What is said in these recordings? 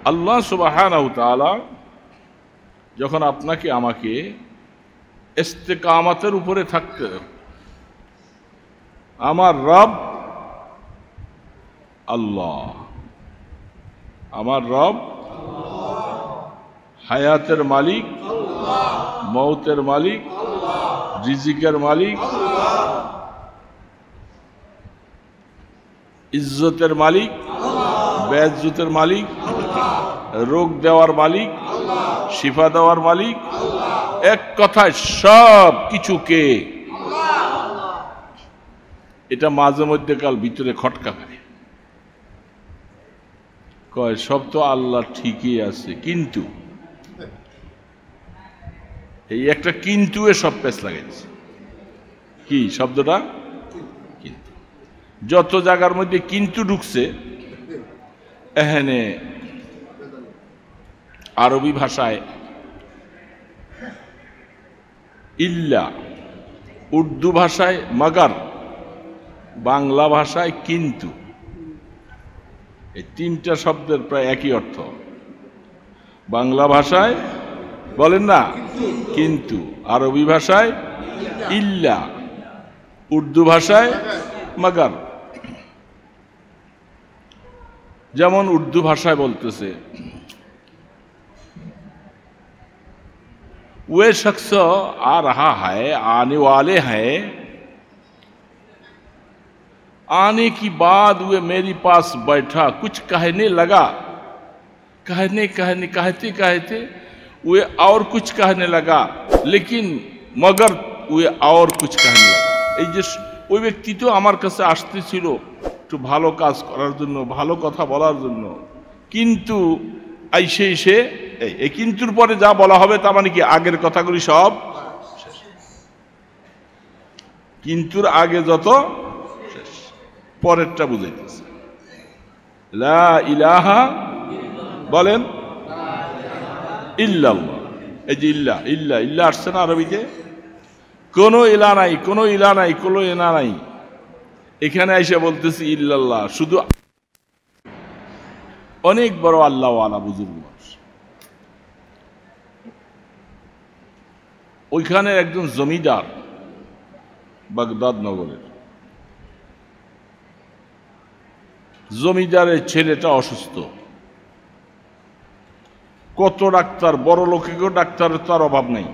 আল্লাহ সুবহানাহু ওয়া তাআলা যখন আপনাকে আমাকে ইস্তেকামতের উপরে থাকতে, আমার রব আল্লাহ, আমার রব হায়াতের মালিক, মৌতের মালিক, রিজিকের মালিক, ইজ্জতের মালিক, বেইজ্জতের মালিক, রোগ দেওয়ার মালিক, শিফা দেওয়ার মালিক, এক কথায় সব কিছুকে। এটা মাঝে মধ্যে কাল ভিতরে খটকা খায়, কয় সব তো আল্লাহ ঠিকই আছে, কিন্তু এই একটা কিন্তু এ সব পেছ লাগাইছে। কি শব্দটা? কিন্তু। যত জায়গার মধ্যে কিন্তু ঢুকছে, এখানে আরবি ভাষায় ইল্লা, উর্দু ভাষায় মাগার, বাংলা ভাষায় কিন্তু, এই তিনটা শব্দের প্রায় একই অর্থ। বাংলা ভাষায় বলেন না কিন্তু, আরবি ভাষায় ইল্লা, উর্দু ভাষায় মাগার। যেমন উর্দু ভাষায় বলতেছে, वे शख्स आ रहा है, आने वाले हैं, आने की बाद वे मेरे पास बैठा, कुछ कहने लगा, कहते वे और कुछ कहने लगा, लेकिन मगर वे और कुछ कहने लगा। এই যে ওই ব্যক্তি তো আমার কাছে আসতেছিল একটু ভালো কাজ করার জন্য, ভালো কথা বলার জন্য, কিন্তু আইসে এসে এই কিন্তুর পরে যা বলা হবে তার মানে কি আগের কথাগুলি সব শেষ। কিন্তুর আগে যত শেষ, পরেরটা বুঝাইতেছে লা ইলাহা, বলেন ইল্লাল্লাহ। এই যে ইল্লা ইল্লা ইল্লা আসছে না আরবিতে, কোনো ইলা নাই, কোনো ইলা নাই, কোনো এনা নাই, এখানে এসে বলতেছি ইল্লাল্লাহ। শুধু অনেক বড় আল্লাহ ওয়ালা বুজুর্গ মানুষ, ওইখানে একজন জমিদার বাগদাদ নগরের, জমিদারের ছেলেটা অসুস্থ। কত ডাক্তার, বড় লোকেরও ডাক্তারের তার অভাব নেই,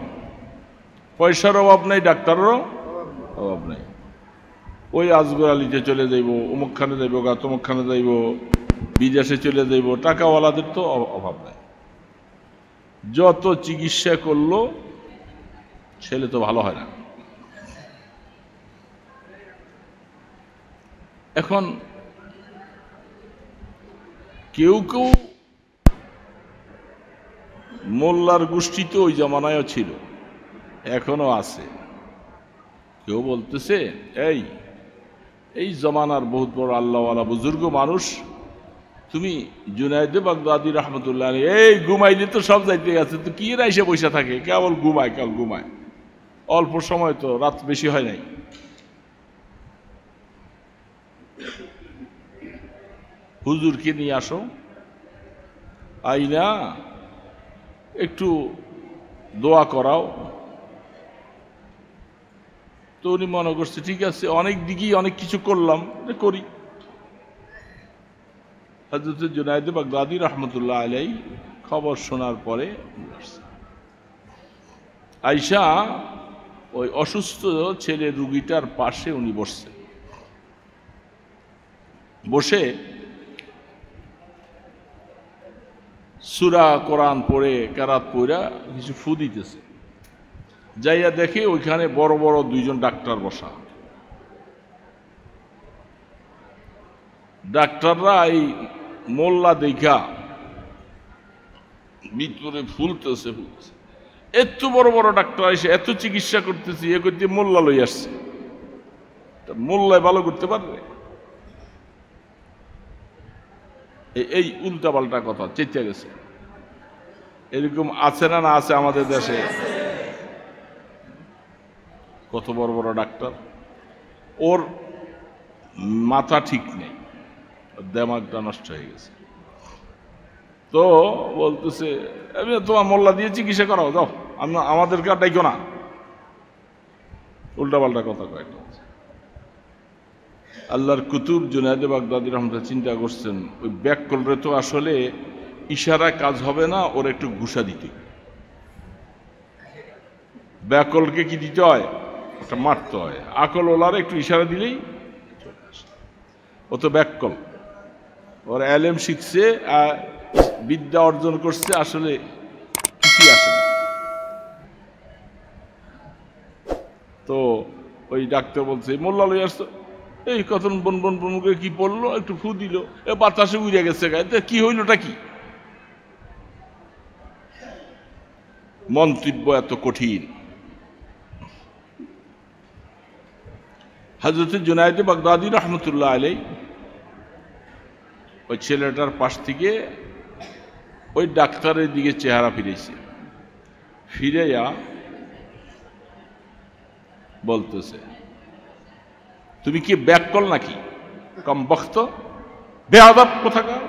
পয়সার অভাব নেই, ডাক্তারেরও অভাব নেই। ওই আজগর আলীতে চলে যাইব, অমুকখানে যাইব, তমুকখানে যাইব, বিদেশে চলে যাইব, টাকাওয়ালাদের তো অভাব নাই। যত চিকিৎসা করলো ছেলে তো ভালো হয় না। এখন কেউ কেউ মোল্লার গোষ্ঠী তো ওই জমানায়ও ছিল, এখনো আছে। কেউ বলতেছে এই জমানার বহুত বড় আল্লাহওয়ালা বুজুর্গ মানুষ, তুমি জুনায়েদে বাগদাদি রহমতুল্লাহ আলাইহি, এই ঘুমাইলে তো সব যাইতে গেছে, তো কি রাইসে বসে থাকে, কেবল ঘুমায়, কেবল ঘুমায়, অল্প সময় তো, রাত বেশি হয় নাই। হুজুরকে নিয়ে আসো, আইনা একটু দোয়া করাও। তো উনি মনে করছে ঠিক আছে, অনেক দিকেই অনেক কিছু করলাম, করি। হযরত জুনায়েদ বাগদাদি রহমতুল্লাহ আলাইহি খবর শোনার পরে আয়েশা ওই অসুস্থ ছেলে রুগীটার পাশে উনি বসছেন, বসে সূরা কোরআন পড়ে, কেরাত পড়া কিছু ফু দিতেছে। যাইয়া দেখে ওইখানে বড় বড় দুইজন ডাক্তার বসা। ডাক্তাররা এই মোল্লা দেখা ভিতরে ফুলতেছে। এত বড় বড় ডাক্তার এসে এত চিকিৎসা করতেছে, এ করতে মোল্লা লই আসছে, মোল্লায় ভালো করতে পারবে? এই উল্টা পাল্টা কথা চেতে গেছে। এরকম আছে না আছে আমাদের দেশে? কত বড় বড় ডাক্তার, ওর মাথা ঠিক নেই, দেমাগটা নষ্ট হয়ে গেছে। তো বলতেছে আমি তোমার মোল্লা দিয়ে চিকিৎসা করাও, যাও, আমাদেরকে আর ডাইকো না। উল্টাপাল্টা কথা কয়েকটা। আল্লাহর কুতুব জুনায়েদে বাগদাদী রহমতুল্লাহ চিন্তা করছেন, ওই ব্যাককলরে তো আসলে ইশারায় কাজ হবে না, ওর একটু ঘুষা দিতে। ব্যাকলকে কি দিতে হয়? ওটা মারতে হয়। আকল ওলার একটু ইশারা দিলেই ও তো ব্যাককল, ওর এলেম শিখছে, বিদ্যা অর্জন করছে, আসলে কিছুই আসে না। তো ওই ডাক্তার বলছে মোল্লা লই আসতো, এই কথন বন বন বনকে কি পড়লো, একটু ফু দিল, এ বাতাসে উড়ে গেছে গায়ে, কি হইলটা কি? মন্তব্য এত কঠিন। হযরত জুনায়েদ বাগদাদী রহমতুল্লাহ আলাইহি ওই ছেলেটার পাশ থেকে ওই ডাক্তারের দিকে চেহারা ফিরেছে, ফিরেয়া বলতেছে তুমি কি ব্যাককল নাকি? কম বক্ত, বেয়াদব কোথাকার,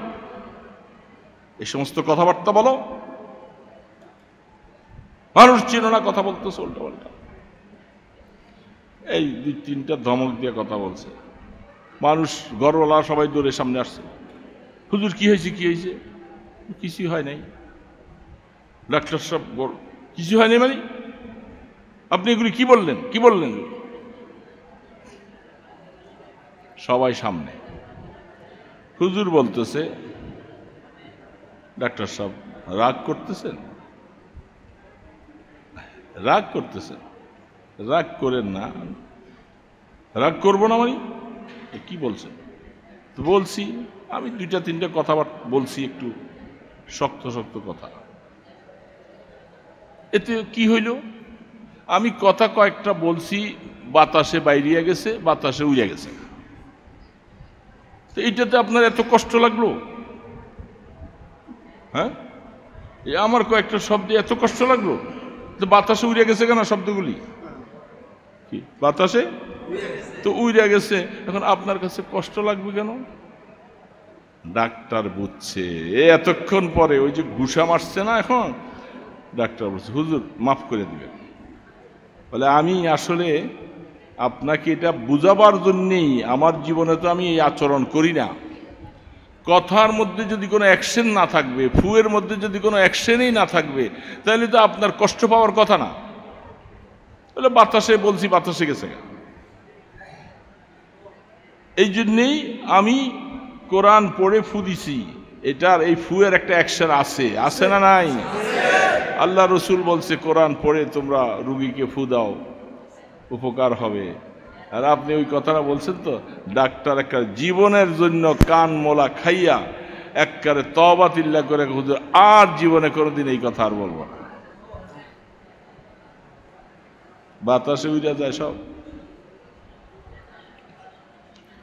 এই সমস্ত কথাবার্তা বলো, মানুষ চিনো না, কথা বলতেছে উল্টা পাল্টা। এই 2-3টা ধমক দিয়ে কথা বলছে। মানুষ ঘরওয়ালা সবাই দৌড়ে সামনে আসছে, হুজুর কি হয়েছে, কি হয়েছে? কিছুই হয় নাই। ডাক্তার সব কিছু হয়নি মানে আপনি এগুলি কি বললেন, কি বললেন? সবাই সামনে। হুজুর বলতেছে ডাক্তার সাহেব রাগ করতেছেন, রাগ করতেছেন, রাগ করেন না। রাগ করবো না মানে কি বলছেন? তো বলছি আমি 2-3টা কথাবার্তা বলছি, একটু শক্ত শক্ত কথা। এতে কি হইল? আমি কথা কয়েকটা বলছি, বাতাসে বাইরিয়া গেছে, বাতাসে উড়ে গেছে। তো এইটাতে আপনার এত কষ্ট লাগলো? হ্যাঁ, আমার কয়েকটা শব্দে এত কষ্ট লাগলো? তো বাতাসে উড়ে গেছে কেন শব্দগুলি? কি বাতাসে তো উড়ে গেছে, এখন আপনার কাছে কষ্ট লাগবে কেন? ডাক্তার বুঝছে এতক্ষণ পরে, ওই যে ঘুষা মারছে না, এখন ডাক্তার বলছে হুজুর মাফ করে দিবেন। বলে আমি আসলে আপনাকে এটা বুঝাবার জন্যেই, আমার জীবনে তো আমি এই আচরণ করি না। কথার মধ্যে যদি কোনো অ্যাকশন না থাকবে, ফুয়ের মধ্যে যদি কোনো অ্যাকশনই না থাকবে, তাহলে তো আপনার কষ্ট পাওয়ার কথা না। বলে বাতাসে বলছি, বাতাসে গেছে। এই জন্যেই আমি কোরআন পড়ে ফু দিছি, এটার এই ফুয়ের একটা অ্যাকশন আছে, আছে না নাই? আল্লাহ রসুল বলছে কোরআন পড়ে তোমরা রুগীকে ফু দাও, উপকার হবে। আর আপনি ওই কথাটা বলছেন তো, ডাক্তার একটা জীবনের জন্য কান মোলা খাইয়া একবারে তওবা তিল্লা করে হুজুর আর জীবনে কোনোদিন এই কথা আর বলবো না। বাতাসে উড়ে যায় সব,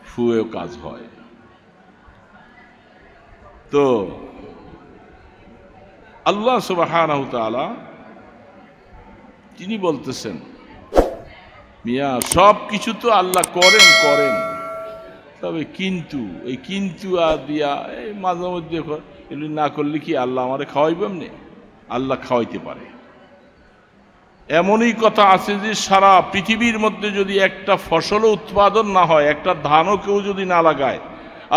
ফুয়েও কাজ হয়। তো আল্লাহ সুবহানাহু ওয়া তাআলা তিনি বলতেছেন মিয়া সব কিছু তো আল্লাহ করেন করেন, তবে কিন্তু এই কিন্তু আর দিয়া এই মাঝে মধ্যে এগুলি না করলে কি আল্লাহ আমারে খাওয়াইবে? এমনি আল্লাহ খাওয়াইতে পারে। এমনই কথা আছে যে সারা পৃথিবীর মধ্যে যদি একটা ফসলও উৎপাদন না হয়, একটা ধানও কেউ যদি না লাগায়,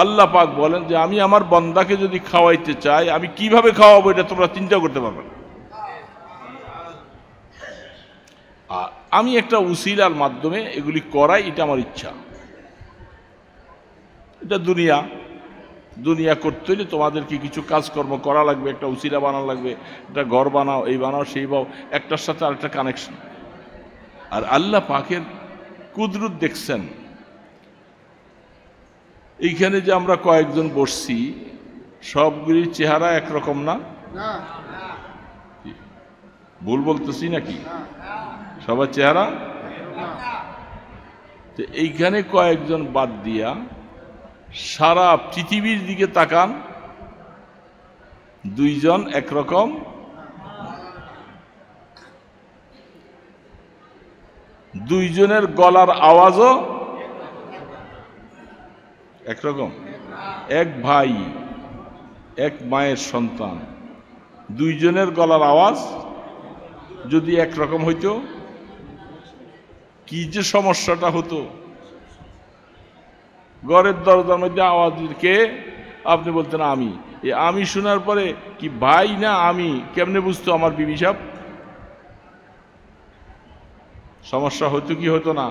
আল্লাহ পাক বলেন যে আমি আমার বান্দাকে যদি খাওয়াইতে চাই, আমি কিভাবে খাওয়াবো এটা তোমরা চিন্তা করতে পারবে না। আর আমি একটা উসিলার মাধ্যমে এগুলি করাই, এটা আমার ইচ্ছা। এটা দুনিয়া, দুনিয়া করতে হলে তোমাদেরকে কিছু কাজকর্ম করা লাগবে, একটা উসিলা বানানো লাগবে, একটা ঘর বানাও, এই বানাও, সেই বাও, একটার সাথে আরেকটা কানেকশন। আর আল্লাহ পাকের কুদরত দেখছেন, এইখানে যে আমরা কয়েকজন বসছি, সবগুলির চেহারা একরকম না? ভুল বলতেছি নাকি? সবার চেহারা তো এইখানে কয়েকজন বাদ দিয়া সারা পৃথিবীর দিকে তাকান, 2 জন একরকম, 2 জনের গলার আওয়াজও একরকম। এক ভাই এক মায়ের সন্তান, দুইজনের গলার আওয়াজ যদি একরকম হইতো কি যে সমস্যাটা হতো। ঘরের দরজার মধ্যে আওয়াজ কে, আপনি বলতেন আমি। আমি শোনার পরে কি ভাই না আমি, কেমনে বুঝতো আমার বিবি সাহেব? সমস্যা হতো কি হতো না?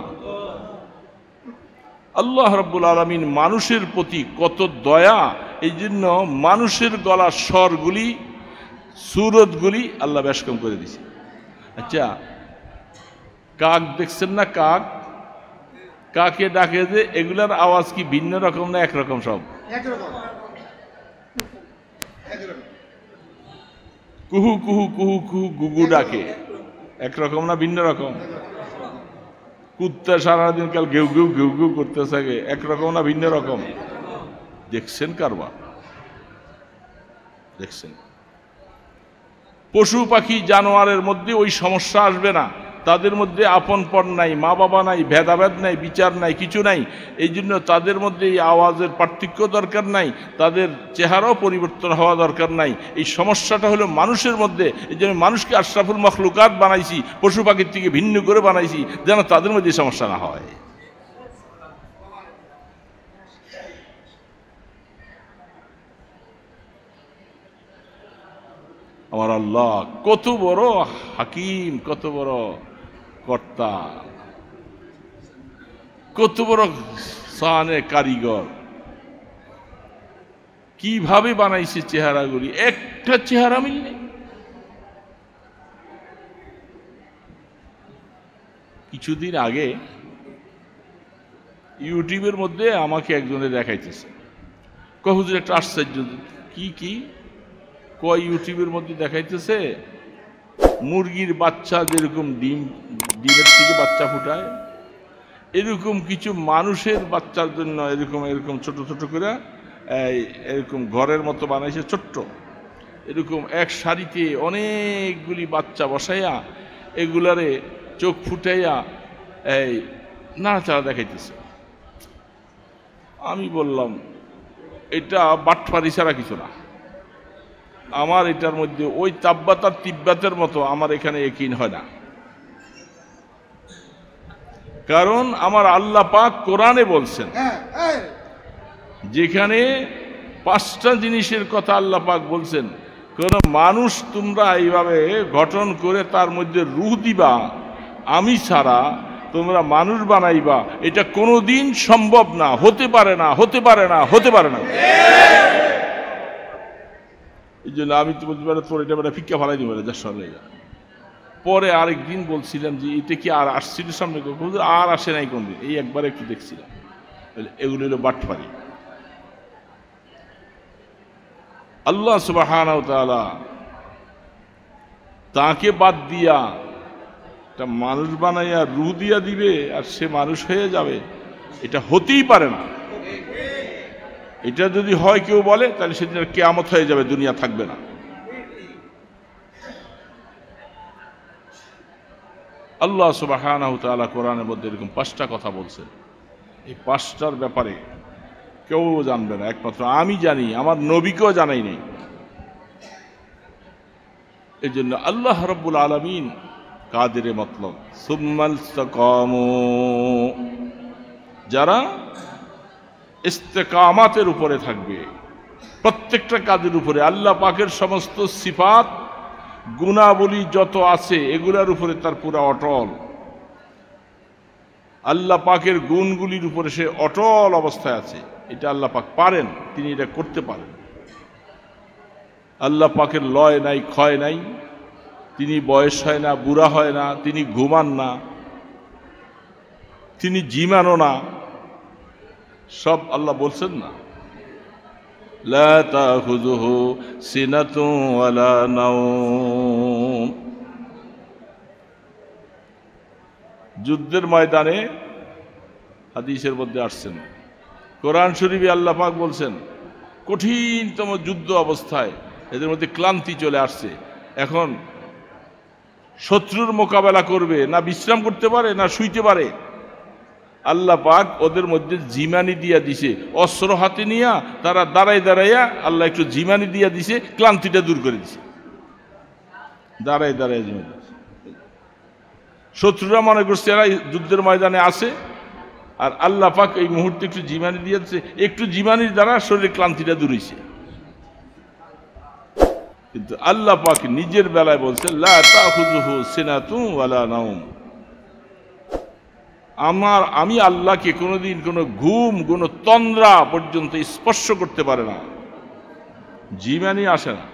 আল্লাহ রাব্বুল আলামিন মানুষের প্রতি কত দয়া, এই জন্য মানুষের গলার স্বরগুলি, সুরতগুলি আল্লাহ বেশ কম করে দিছে। আচ্ছা, কাক দেখছেন না? কাক, কাকে ডাকে যে, এগুলার আওয়াজ কি ভিন্ন রকম না একরকম? সব কুহু কুহু কুহু কুহু গুগু ডাকে, একরকম না ভিন্ন রকম? কুত্তা সারাদিন কাল ঘেউ ঘেউ ঘেউ ঘেউ করতে থাকে, একরকম না ভিন্ন রকম? দেখছেন কারবার? দেখছেন? পশু পাখি জানোয়ারের মধ্যে ওই সমস্যা আসবে না, তাদের মধ্যে আপন পর নাই, মা বাবা নাই, ভেদাভেদ নাই, বিচার নাই, কিছু নাই। এই জন্য তাদের মধ্যে এই আওয়াজের পার্থক্য দরকার নাই, তাদের চেহারাও পরিবর্তন হওয়া দরকার নাই। এই সমস্যাটা হলো মানুষের মধ্যে। এই জন্য মানুষকে আশরাফুল মখলুকাত বানাইছি, পশু পাখির থেকে ভিন্ন করে বানাইছি, যেন তাদের মধ্যে সমস্যা না হয়। আমার আল্লাহ কত বড় হাকিম, কত বড় কর্তা, কত বড় সানে কারিগর, কিভাবে বানাইছে চেহারাগুলি, একটা চেহারা মিল নেই। কিছুদিন আগে ইউটিউবের মধ্যে আমাকে একজনে দেখাইতেছে, হুজুর একটা আশ্চর্য। কি কয় ইউটিউবের মধ্যে দেখাইতেছে মুরগির বাচ্চা যেরকম ডিমের থেকে বাচ্চা ফুটায়, এরকম কিছু মানুষের বাচ্চার জন্য এরকম এরকম ছোট ছোট করে এরকম ঘরের মতো বানাইছে, ছোট্ট এরকম এক সারিতে অনেকগুলি বাচ্চা বসাইয়া এগুলারে চোখ ফুটাইয়া এই নাড়াচাড়া দেখাইতেছে। আমি বললাম এটা বাটফারি ছাড়া কিছু না। আমার এটার মধ্যে ওই তাব্বাতার তিব্বাতের মতো আমার এখানে ইয়াকিন হয় না। কারণ আমার আল্লাহ পাক কোরআনে বলছেন, যেখানে 5টা জিনিসের কথা আল্লাহ পাক বলছেন, কোন মানুষ তোমরা এইভাবে গঠন করে তার মধ্যে রূহ দিবা আমি ছাড়া, তোমরা মানুষ বানাইবা, এটা কোনোদিন সম্ভব না, হতে পারে না, হতে পারে না, হতে পারে না। এই জন্য আমি তো বলতে পারি তোর এটা ফিক্কা ফালাই দিব যা সরলে যা। পরে আরেকদিন বলছিলাম যে এটা কি আর আসছিল সামনে, আর আসে নাই কোনদিন, এই একবার একটু দেখছিলাম। এগুলো হলো বাটপারি। আল্লাহ সুবহানাহু ওয়া তাআলা তাকে বাদ দিয়া একটা মানুষ বানাইয়া রূহ দিয়া দিবে আর সে মানুষ হয়ে যাবে, এটা হতেই পারে না। এটা যদি হয় কেউ বলে তাহলে সেদিন কিয়ামত হয়ে যাবে, দুনিয়া থাকবে না। আল্লাহ সুবহানাহু ওয়া তাআলা কোরআনের মধ্যে এরকম 5টা কথা বলছেন। এই 5টার ব্যাপারে কেউ জানবে না, একমাত্র আমি জানি, আমার নবীকেও জানাই নেই। এই জন্য আল্লাহ রাব্বুল আলামিন কাদের মতলব সুম্মাল ইসতাকামু, যারা ইস্তেকামাতের উপরে থাকবে, প্রত্যেকটা কাজের উপরে আল্লাহ পাকের সমস্ত সিফাত গুণাবলী যত আছে এগুলার উপরে তার পুরা অটল, আল্লাহ পাকের গুণগুলির উপরে সে অটল অবস্থায় আছে। এটা আল্লাহ পাক পারেন, তিনি এটা করতে পারেন। আল্লাহ পাকের লয় নাই, ক্ষয় নাই, তিনি বয়স হয় না, বুড়া হয় না, তিনি ঘুমান না, তিনি জিমানো না। সব আল্লাহ বলছেন না, লা তাখুযুহু সিনাতুন ওয়ালা নাওম। যুদ্ধের ময়দানে হাদিসের মধ্যে আসছেন, কোরআন শরীফে আল্লাহ পাক বলছেন কঠিনতম যুদ্ধ অবস্থায় এদের মধ্যে ক্লান্তি চলে আসছে, এখন শত্রুর মোকাবেলা করবে না, বিশ্রাম করতে পারে না শুইতে পারে। আল্লাহ পাক ওদের মধ্যে জিমানি দিয়া দিছে, অস্ত্র হাতে নিয়া তারা দাঁড়াইয়া আল্লাহ একটু জিমানি দিয়া দিছে, ক্লান্তিটা দূর করে দিছে। দাঁড়ায় জিমানি, শত্রুরা মনে করছে এরা যুদ্ধের ময়দানে আছে, আর আল্লাহ পাক এই মুহূর্তে একটু জিমানি দিয়েছে, একটু জিমানির দ্বারা শরীরে ক্লান্তিটা দূর হইছে। কিন্তু আল্লাহ পাক নিজের বেলায় বলছে লা তাখুযুহু সিনাতুন ওয়ালা নাওম, আমি আল্লাহকে কোনোদিন কোনো ঘুম কোনো তন্দ্রা পর্যন্ত স্পর্শ করতে পারে না, জিমানি আসে না।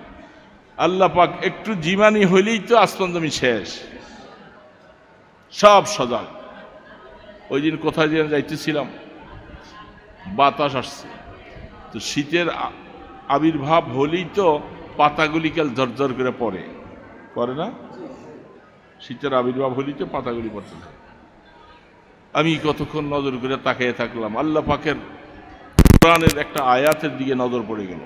আল্লাহ পাক একটু জিমানি হইলেই তো আসমান জমি শেষ, সব সজাগ। ওই দিন কোথায় যেন যাইতেছিলাম, বাতাস আসছে, তো শীতের আবির্ভাব হলেই তো পাতাগুলি কাল ঝরঝর করে পড়ে না? শীতের আবির্ভাব হলেই তো পাতাগুলি পড়তে থাকে। আমি কতক্ষণ নজর করে তাকিয়ে থাকলাম, আল্লাহ পাকের কোরআনের একটা আয়াতের দিকে নজর পড়ে গেল।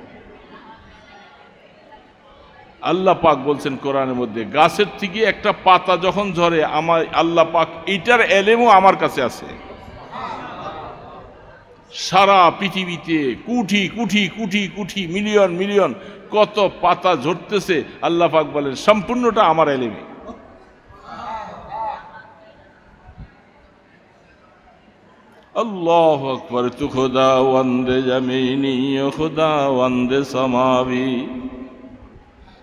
আল্লাহ পাক বলছেন কোরআনের মধ্যে, গাছের থেকে একটা পাতা যখন ঝরে আমার আল্লাহ পাক এইটার এলেমও আমার কাছে আছে। সারা পৃথিবীতে কোটি কোটি কোটি কোটি মিলিয়ন মিলিয়ন কত পাতা ঝরতেছে, আল্লাহ পাক বলেন সম্পূর্ণটা আমার এলেমে। अल्लाह अकबर, तू खुदा वंदे जमीनी खुदा वंदे समावी,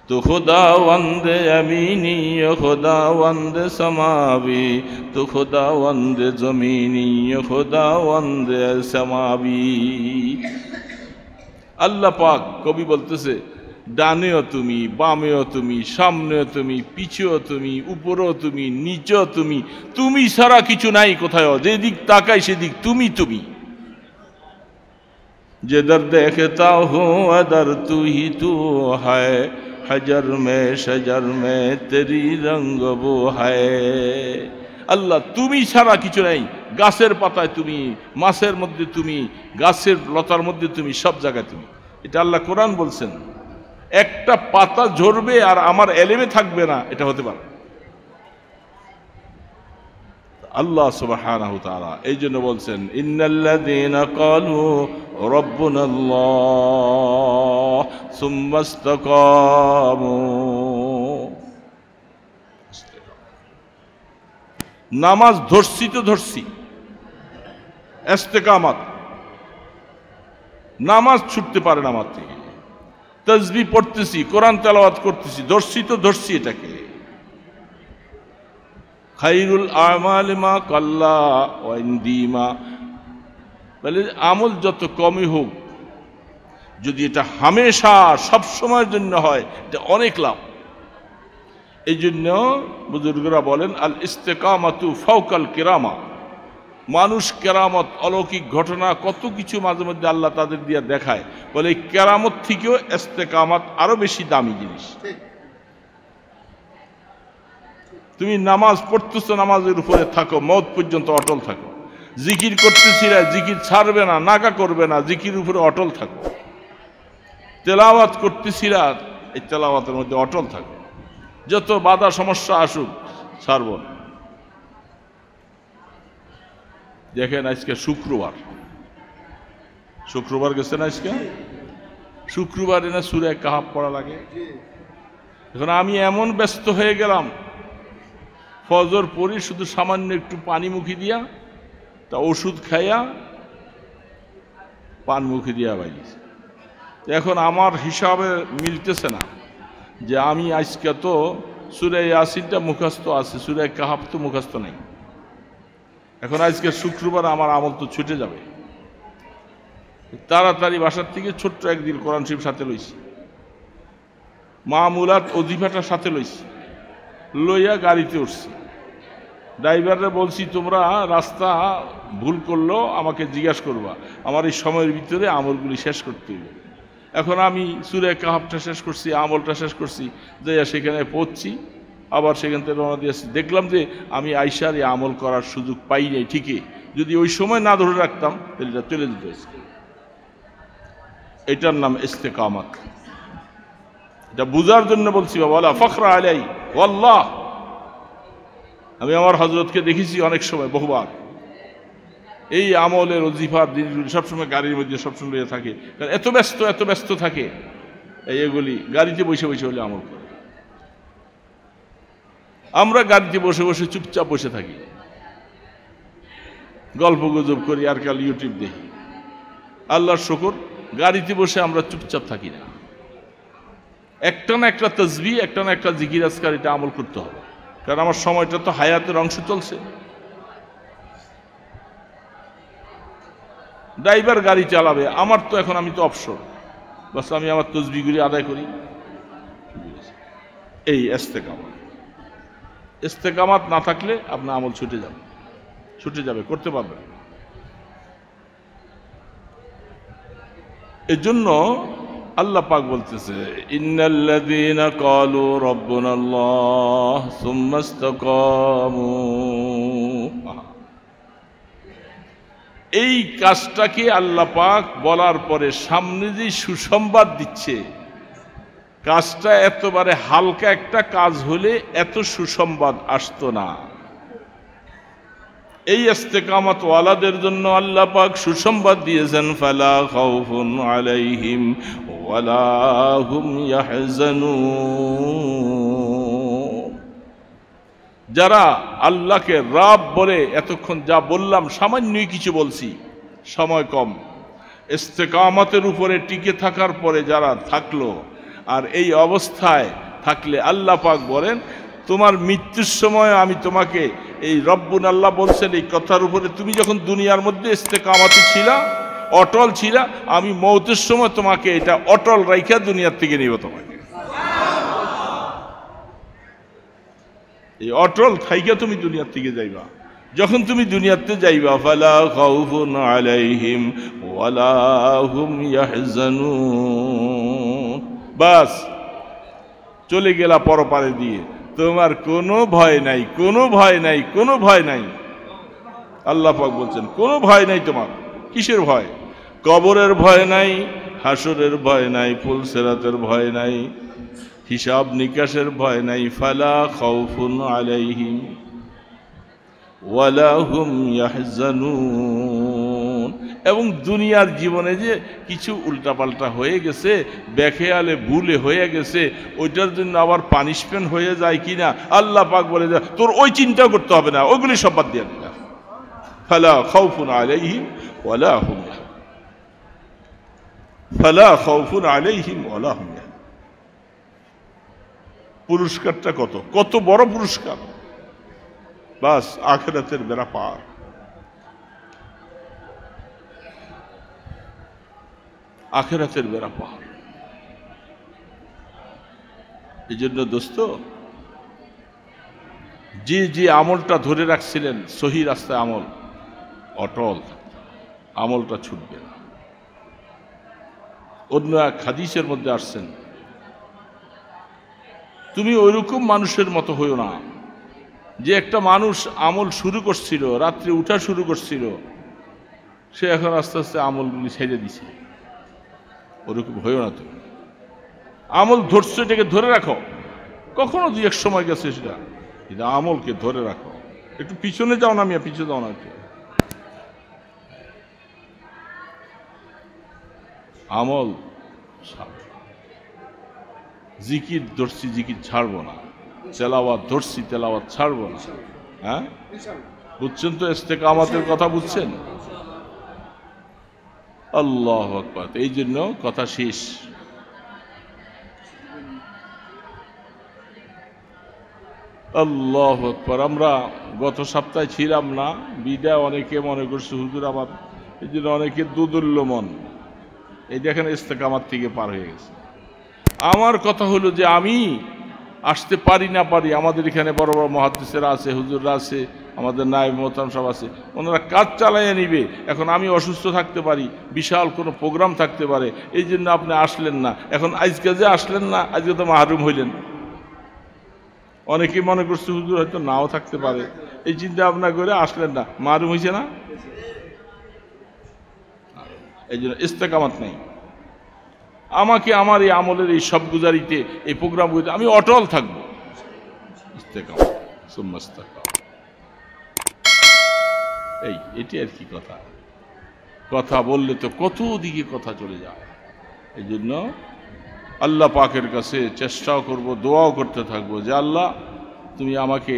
तू खुदा वंदे जमीनी खुदा वंदे समावी, तू खुदा वंदे जमीनी खुदा वंदे समावी। अल्लाह पाक कवि बोलतेছে ডানেও তুমি, বামেও তুমি, সামনেও তুমি, পিছেও তুমি, উপরেও তুমি, নিচেও তুমি, তুমি ছাড়া কিছু নাই কোথাও, যেদিক তাকাই সেদিক তুমি তুমি। जिधर देखता हूँ अदर तू ही तू है, हजर में शजर में तेरी रंग वो है। আল্লাহ তুমি ছাড়া কিছু নাই, গাছের পাতায় তুমি, মাছের মধ্যে তুমি, গাছের লতার মধ্যে তুমি, সব জায়গায় তুমি। এটা আল্লাহ কোরআন বলছেন। একটা পাতা ঝরবে আর আমার এলেমে থাকবে না, এটা হতে পারে আল্লাহ সুবহানাহু ওয়া তাআলা এই জন্য বলছেন ইন্নাল্লাযীনা ক্বালু রাব্বুনাল্লাহ সুম্মা ইসতাকামু। নামাজ ধরছি তো ধরছি, ইস্তেকামত, নামাজ ছুটতে পারে না আমার থেকে। তাসবিহ পড়তেছি, কোরআন তেলাওয়াত করতেছি, ধরছি তো ধরছি এটাকে। খাইরুল আমাল মা কাল্লা ওয়া ইনদিমা, বলে আমল যত কমই হোক, যদি এটা হামেশা সব সময়ের জন্য হয়, এটা অনেক লাভ। এই জন্য বুজুর্গরা বলেন আল ইস্তেকামাতু ফাওকাল কিরামা। মানুষ কেরামত, অলৌকিক ঘটনা, কত কিছু মাঝে মধ্যে আল্লাহ তাদের দিয়ে দেখায়, বলে কেরামত থেকেও ইস্তেকামত আরো বেশি দামি জিনিস। তুমি নামাজ পড়তেছো, নামাজের উপরে থাকো, মওত পর্যন্ত অটল থাকো। জিকির করতেছিলা, জিকির ছাড়বে না, নাকা করবে না, জিকির উপরে অটল থাকো। তেলাওয়াত করতেছিলা, এই তেলাওয়াতের মধ্যে অটল থাকো। যত বাধা সমস্যা আসুক, ছাড়ব না। দেখেন আজকে শুক্রবার, শুক্রবার গেছে না আজকে, শুক্রবারে না সূরা কাহাফ পড়া লাগে। এখন আমি এমন ব্যস্ত হয়ে গেলাম, ফজর পড়ি শুধু সামান্য একটু পানি মুখি দিয়া, তা ওষুধ খাইয়া পান মুখি দিয়া বাইছে। এখন আমার হিসাবে মিলতেছে না যে আমি আজকে তো সূরা ইয়াসিনটা মুখস্থ আছে, সূরা কাহাফ তো মুখস্থ নেই। এখন আজকে শুক্রবার, আমার আমল তো ছুটে যাবে। তাড়াতাড়ি বাসার থেকে ছোট্ট একদিন কোরআন শরীফ সাথে লইছি, মামুলাত অজিফাটা সাথে লইছি, লইয়া গাড়িতে উঠছি। ড্রাইভাররা বলছি তোমরা রাস্তা ভুল করলো আমাকে জিজ্ঞাসা করবা, আমার এই সময়ের ভিতরে আমলগুলি শেষ করতে হবে। এখন আমি সূরা কাহাফটা শেষ করছি, আমলটা শেষ করছি, যাইয়া সেখানে পৌঁছছি, আবার সেখান থেকে রওনা দিয়েছি। দেখলাম যে আমি আইসার এই আমল করার সুযোগ পাই নাই। ঠিকই, যদি ওই সময় না ধরে রাখতাম তাহলে এটা চলে যেত। এটার নাম ইস্তেকামত। এটা বুঝার জন্য বলছি বাবা, ওয়ালা ফখরা আলাই ওয়াল্লাহ। আমি আমার হযরতকে দেখেছি অনেক সময়, বহুবার। এই আমলের ওজিফার জিনিসগুলি সবসময় গাড়ির মধ্যে সবসময় থাকে, কারণ এত ব্যস্ত থাকে, এগুলি গাড়িতে বসে বসে হলে আমল করে। আমরা গাড়িতে বসে বসে চুপচাপ বসে থাকি, গল্প গুজব করি আর কাল ইউটিউব দেখি। আল্লাহর শুকর, গাড়িতে বসে আমরা চুপচাপ থাকি না। একটা না একটা তাসবিহ, একটা না একটা জিকির আজকার, এটা আমল করতে হবে, কারণ আমার সময়টা তো হায়াতের অংশ চলছে। ড্রাইভার গাড়ি চালাবে, আমার তো এখন আমি তো অবসর, বাস আমি আমার তাসবিহগুলি আদায় করি। এই ইস্তেকামাত না থাকলে আপনার আমল ছুটে যাবে, করতে পারবেন। এজন্য আল্লাহ পাক বলতেছে, ইন্নাল্লাযীনা ক্বালু রাব্বুনাল্লাহ সুম্মা ইসতাকামু। এই কাজটাকে আল্লাহ পাক বলার পরে সামনে যে সুসংবাদ দিচ্ছে, কাজটা এতবারে হালকা একটা কাজ হলে এত সুসংবাদ আসতো না। এই ইস্তেকামত ওয়ালাদের জন্য আল্লাহ পাক সুসংবাদ দিয়েছেন, ফালা খাউফুন আলাইহিম ওয়ালা হুম ইয়াহজানুন। যারা আল্লাহকে রব বলে, এতক্ষণ যা বললাম সামান্যই কিছু বলছি, সময় কম, ইস্তেকামতের উপরে টিকে থাকার পরে যারা থাকলো, আর এই অবস্থায় থাকলে আল্লাহ পাক বলেন, তোমার মৃত্যুর সময় আমি তোমাকে এই রব্বুন আল্লাহ বলছেন এই কথার উপরে, তুমি যখন দুনিয়ার মধ্যে ইস্তেকামতে ছিলা, অটল ছিলা, আমি মওতের সময় তোমাকে এটা অটল রাইখা দুনিয়ার থেকে নিব। তোমাকে এই অটল থাইকা তুমি দুনিয়ার থেকে যাইবা। যখন তুমি দুনিয়াতে যাইবা, ফালা খাউফুন আলাইহিম ওয়ালা হুম ইয়াহজানুন, বাস চলে গেলা পরপারে দিয়ে, তোমার কোনো ভয় নাই, কোনো ভয় নাই, কোনো ভয় নাই। আল্লাহ পাক বলছেন কোনো ভয় নাই তোমার। কিসের ভয়? কবরের ভয় নাই, হাসরের ভয় নাই, ফুলসিরাতের ভয় নাই, হিসাব নিকাশের ভয় নাই। ফালা খাউফুন আলাইহিম ওয়ালা হুম ইয়াহজানুন। এবং দুনিয়ার জীবনে যে কিছু উল্টাপাল্টা হয়ে গেছে, বেখেয়ালে ভুলে হয়ে গেছে, ওইটার জন্য আবার পানিশমেন্ট হয়ে যায় কিনা, আল্লাহ পাক বলে যে তোর ওই চিন্তা করতে হবে না, ওইগুলি সব বাদ দিয়ে দিলাম। ফালা খাউফুন আলাইহিম ওয়ালা হুম ফালা খাউফুন আলাইহিম ওয়ালা হুম। পুরস্কারটা কত, কত বড় পুরস্কার! বাস আখিরাতের বেড়া পার। আখিরাতের বেড়া পার। এই জন্য দোস্ত, যে আমলটা ধরে রাখছিলেন সহি রাস্তায় আমল, অটল আমলটা ছুটবে না। অন্য এক হাদিসের মধ্যে আসছেন, তুমি ওইরকম মানুষের মতো হইও না যে একটা মানুষ আমল শুরু করছিল, রাত্রে উঠা শুরু করছিল, সে এখন আস্তে আস্তে আমলগুলি ছেড়ে দিছে। ওরকম হইও না। তুমি আমল ধরছো, এটাকে ধরে রাখো। কখনো দুই এক সময় গেছে সেটা, কিন্তু আমলকে ধরে রাখো। একটু পিছনে যাও না, মিয়া পিছনে যাও না। আমল জিকির ধরছি, জিকির ছাড়বো না। তেলাওয়াত ধরছি, তেলাওয়াত ছাড়বো না। হ্যাঁ, বুঝছেন তো? ইস্তেকামতের কথা বুঝছেন? আল্লাহু আকবার। এই জন্য কথা শেষ। আল্লাহু আকবার। আমরা গত সপ্তাহে ছিলাম না, বিদায় অনেকে মনে করছে হুজুর আবার, এই জন্য অনেকে দুদুল্য মন। এই দেখেন ইস্তেকামত থেকে পার হয়ে গেছে। আমার কথা হলো যে আমি আসতে পারি না পারি, আমাদের এখানে বড় বড় মুহাদ্দিসেরা আছে, হুজুররা আছে, আমাদের নায়েব মোহতারাম সব আছে, ওনারা কাজ চালাইয়া নিবে। এখন আমি অসুস্থ থাকতে পারি, বিশাল কোনো প্রোগ্রাম থাকতে পারে, এই জন্য আপনি আসলেন না। এখন আজকে যে আসলেন না, আজকে তো মাহরুম হইলেন। অনেকেই মনে করছে হুজুর হয়তো নাও থাকতে পারে, এই চিন্তা ভাবনা করে আসলেন না, মাহরুম হয়েছে না। এই জন্য ইস্তেকামত নেই। আমাকে আমার এই আমলের এই সব গুজারিতে, এই প্রোগ্রামগুলিতে আমি অটল থাকবো। ইস্তেকামত, সুম্মা ইস্তেকামত। এটি আর কি কথা, কথা বললে তো কত দিকে কথা চলে যায়। এই জন্য আল্লাহ পাকের কাছে চেষ্টাও করব, দোয়াও করতে থাকবো যে আল্লাহ তুমি আমাকে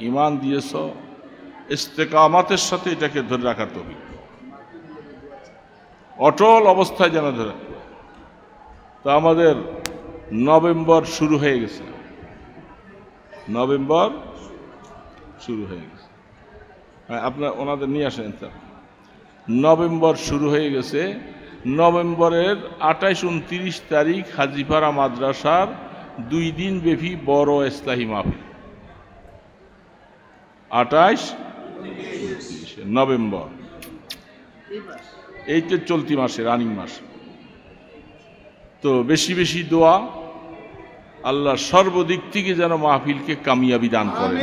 ঈমান দিয়েছ, ইস্তেকামাতের সাথে এটাকে ধরে রাখার তৌফিক, অটল অবস্থায় যেন ধরে। তো আমাদের নভেম্বর শুরু হয়ে গেছে, নভেম্বর শুরু হয়ে গেছে। আপনার ওনাদের নিয়ে আসেন স্যার। নভেম্বর শুরু হয়ে গেছে। নভেম্বরের 28-29 তারিখ হাজীপাড়া মাদ্রাসার 2 দিন ব্যাপী বড় ইসলাহি মাহফিল। 28 নভেম্বর, এই তো চলতি মাসে, রানিং মাস। তো বেশি বেশি দোয়া, আল্লাহ সর্বদিক থেকে যেন মাহফিলকে কামিয়াবি দান করেন।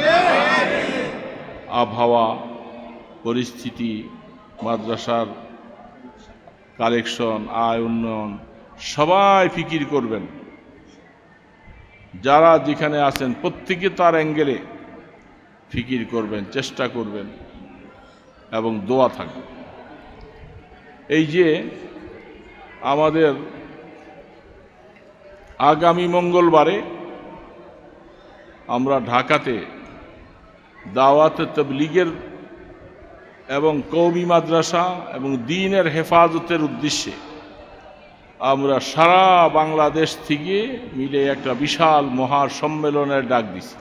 আবহাওয়া, পরিস্থিতি, মাদ্রাসার কালেকশন, আয় উন্নয়ন সবাই ফিকির করবেন। যারা যেখানে আছেন প্রত্যেকে তার অ্যাঙ্গেলে ফিকির করবেন, চেষ্টা করবেন এবং দোয়া থাকবে। এই যে আমাদের আগামী মঙ্গলবারে আমরা ঢাকাতে দাওয়াতে তাবলীগের এবং কওমি মাদ্রাসা এবং দ্বীনের হেফাজতের উদ্দেশ্যে আমরা সারা বাংলাদেশ থেকে মিলে একটা বিশাল মহা সম্মেলনের ডাক দিছি।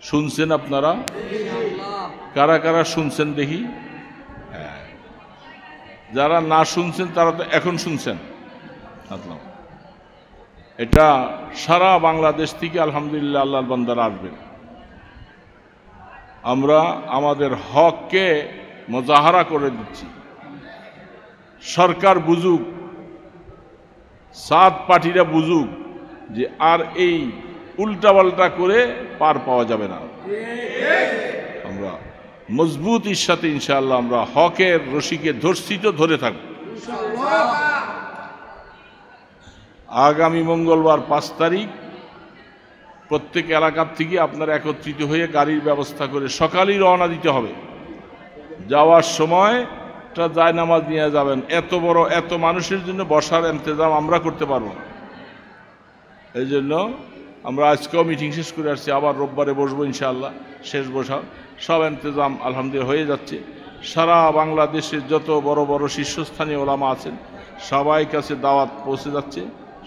শুনছেন আপনারা? কারা কারা শুনছেন দেখি? হ্যাঁ, যারা না শুনছেন তারা তো এখন শুনছেন। এটা সারা বাংলাদেশ থেকে আলহামদুলিল্লাহ আল্লাহর বান্দারা আসবেন। আমরা আমাদের হককে মুজাহারা করে দিচ্ছি। সরকার বুঝুক, সাত পার্টিরা বুঝুক যে আর এই উল্টাপাল্টা করে পার পাওয়া যাবে না। আমরা মজবুতির সাথে ইনশাআল্লাহ আমরা হকের রশিকে ধরছি তো ধরে থাকব। আগামী মঙ্গলবার 5 তারিখ প্রত্যেক এলাকার থেকে আপনারা একত্রিত হয়ে গাড়ির ব্যবস্থা করে সকালেই রওনা দিতে হবে। যাওয়ার সময় জায়নামাজ নিয়ে যাবেন। এত বড় এত মানুষের জন্য বসার ইন্তজাম আমরা করতে পারবো না। এই জন্য আমরা আজকেও মিটিং শেষ করে আসছি, আবার রোববারে বসবো ইনশাআল্লাহ। শেষ বসা সব ইন্তজাম আলহামদুলিল্লাহ হয়ে যাচ্ছে। সারা বাংলাদেশের যত বড় বড় শীর্ষস্থানীয় ওলামা আছেন সবাই কাছে দাওয়াত পৌঁছে যাচ্ছে,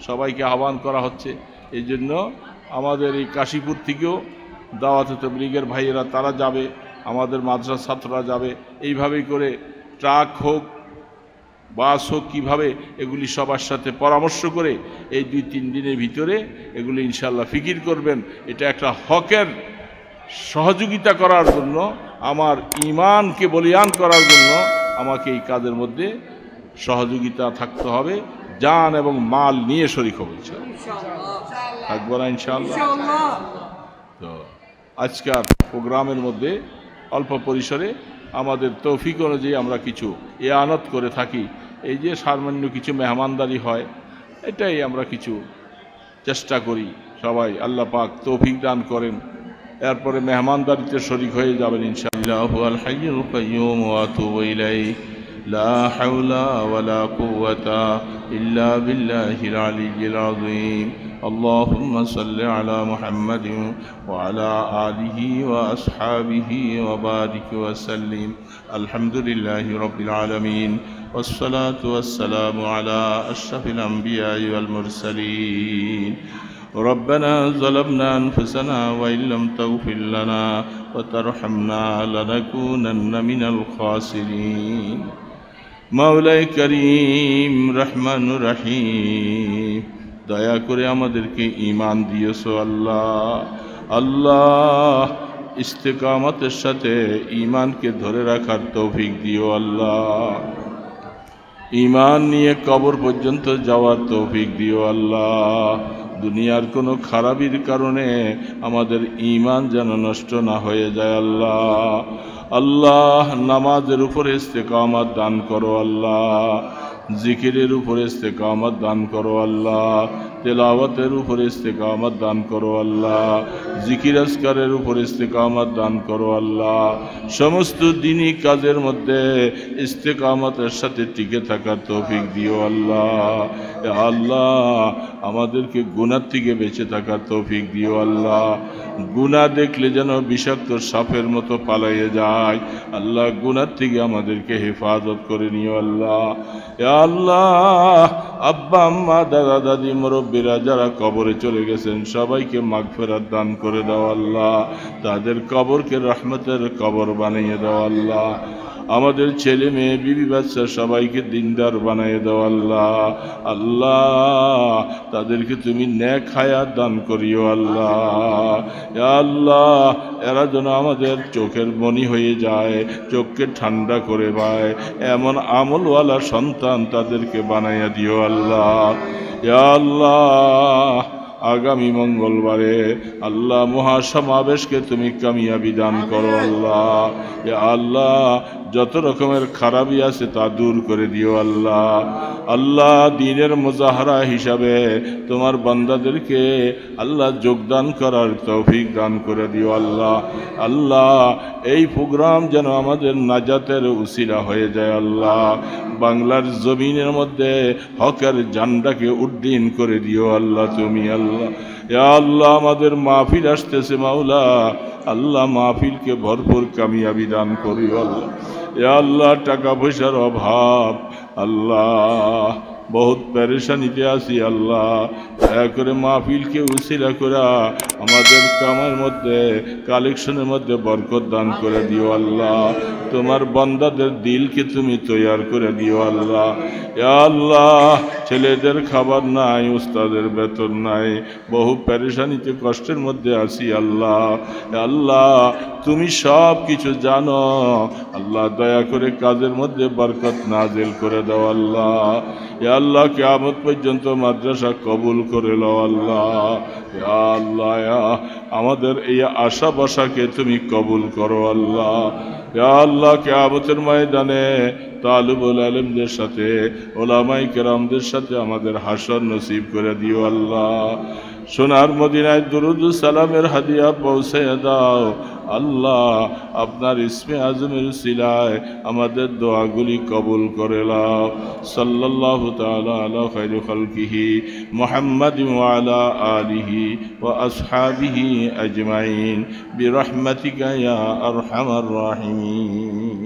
সবাইকে আহ্বান করা হচ্ছে। এই জন্য আমাদের এই কাশীপুর থেকেও দাওয়াতে তাবলীগের ভাইয়েরা তারা যাবে, আমাদের মাদ্রাসা ছাত্ররা যাবে। এইভাবেই করে ট্রাক হোক, বাস হোক, কীভাবে এগুলি সবার সাথে পরামর্শ করে এই 2-3 দিনের ভিতরে এগুলি ইনশাআল্লাহ ফিকির করবেন। এটা একটা হকের সহযোগিতা করার জন্য, আমার ঈমানকে বলিয়ান করার জন্য আমাকে এই কাজের মধ্যে সহযোগিতা থাকতে হবে। জান এবং মাল নিয়ে শরীক হবে ইনশাআল্লাহ, থাকবো না ইনশাআল্লাহ। তো আজকের প্রোগ্রামের মধ্যে অল্প পরিসরে আমাদের তৌফিক অনুযায়ী আমরা কিছু ইআনত করে থাকি। এই যে সামান্য কিছু মেহমানদারি হয়, এটাই আমরা কিছু চেষ্টা করি। সবাই আল্লাহ পাক তৌফিক দান করেন, এরপরে মেহমানদারিতে শরীক হয়ে যাবেন ইনশাআল্লাহ। হুয়াল হাইয়ুল কাইয়্যুম ওয়া আতুবু ইলাইহি লা হাওলা ওয়ালা কুওয়াতা ইল্লা বিল্লাহিল আলিয়্যিল আযীম। اللهم صل على محمد وعلى آله وأصحابه وبارك وسلم. الحمد لله رب العالمين والصلاة والسلام على أشرف الأنبياء والمرسلين. ربنا ظلمنا أنفسنا وإن لم تغفر لنا وترحمنا لنكونن من الخاسرين. مولاي كريم رحمن رحيم, দয়া করে আমাদেরকে ঈমান দিয়েছো আল্লাহ। আল্লাহ ইস্তেকামতের সাথে ঈমানকে ধরে রাখার তৌফিক দিও আল্লাহ। ঈমান নিয়ে কবর পর্যন্ত যাওয়ার তৌফিক দিও আল্লাহ। দুনিয়ার কোনো খারাপির কারণে আমাদের ঈমান যেন নষ্ট না হয়ে যায় আল্লাহ। আল্লাহ নামাজের উপরে ইস্তেকামত দান করো আল্লাহ। জিকিরের উপরে ইস্তেকামত দান করো আল্লাহ, তেলাওয়াতের উপরে ইস্তেকামত দান করো আল্লাহ, জিকির আজকারের উপরে ইস্তেকামত দান করো আল্লাহ, সমস্ত দিনই কাজের মধ্যে ইস্তেকামতের সাথে টিকে থাকার তৌফিক দিও আল্লাহ। আল্লাহ আমাদেরকে গুনাহ থেকে বেঁচে থাকার তৌফিক দিও আল্লাহ। গুনাহ দেখলে যেন বিষাক্ত সাপের মতো পালাইয়ে যায় আল্লাহ, গুনাহ থেকে আমাদেরকে হেফাজত করে নিও আল্লাহ। আল্লাহ আব্বা আম্মা দাদা দাদি মুরব্বীরা যারা কবরে চলে গেছেন সবাইকে মাগফিরাত দান করে দাও আল্লাহ, তাদের কবরকে রহমতের কবর বানিয়ে দাও আল্লাহ। আমাদের ছেলে মেয়ে বিবি বাচ্চা সবাইকে দিনদার বানিয়ে দাও আল্লাহ। আল্লাহ তাদেরকে তুমি নেক হায়াত দান করিও আল্লাহ। আল্লাহ এরা যেন আমাদের চোখের মনি হয়ে যায়, চোখকে ঠান্ডা করে পায় এমন আমলওয়ালা সন্তান তাদেরকে বানাইয়া দিও আল্লাহ। আল্লাহ আগামী মঙ্গলবারে আল্লাহ মহাসমাবেশকে তুমি কামিয়াবি দান করো আল্লাহ। আল্লাহ যত রকমের খারাপই আছে তা দূর করে দিও আল্লাহ। আল্লাহ দ্বীনের মুজাহারা হিসাবে তোমার বান্দাদেরকে আল্লাহ যোগদান করার তৌফিক দান করে দিও আল্লাহ। আল্লাহ এই প্রোগ্রাম যেন আমাদের নাজাতের উসিলা হয়ে যায় আল্লাহ। বাংলার জমিনের মধ্যে হকের ঝান্ডাকে উড্ডীন করে দিও আল্লাহ তুমি আল্লাহ। ইয়া আল্লাহ আমাদের মাহফিল আসতেছে মাওলা, আল্লাহ মাহফিলকে ভরপুর কামিয়াবি দান করিও আল্লাহ। ইয়া আল্লাহ টাকা পয়সার অভাব আল্লাহ, বহুত পেরেশানিতে আছি আল্লাহ, দয়া করে মাহফিলকে উসিলা করে আমাদের কামের মধ্যে কালেকশনের মধ্যে বরকত দান করে দিও আল্লাহ। তোমার বান্দাদের দিলকে তুমি তৈয়ার করে দিও আল্লাহ। ইয়া আল্লাহ ছেলেদের খাবার নাই, উস্তাদের বেতন নাই, বহু পেরেশানিতে কষ্টের মধ্যে আছি আল্লাহ। আল্লাহ তুমি সব কিছু জানো আল্লাহ, দয়া করে কাজের মধ্যে বরকত নাজিল করে দাও আল্লাহ। ইয়া আল্লাহ কিয়ামত পর্যন্ত মাদ্রাসা কবুল করে লও আল্লাহ। ইয়া আল্লাহ আমাদের এই আশা বসাকে তুমি কবুল করো আল্লাহ। ইয়া আল্লাহ কিয়ামতের ময়দানে তালিবুল ইলমদের সাথে উলামায়ে কেরামদের সাথে আমাদের হাসর নসিব করে দিও আল্লাহ। সোনার মদিনায় দুরুদ সালামের হাদিয়া পৌঁছে দাও আল্লাহ। আপনার ইসমে আজমের উসিলায় আমাদের দোয়াগুলি কবুল করে লাও। সাল্লাল্লাহু তাআলা আলা খায়রি খালকিহি মুহাম্মাদিন ওয়া আলা আলিহি ওয়া আসহাবিহি আজমাইন বিরহমাতিকা ইয়া আরহামার রাহিমিন।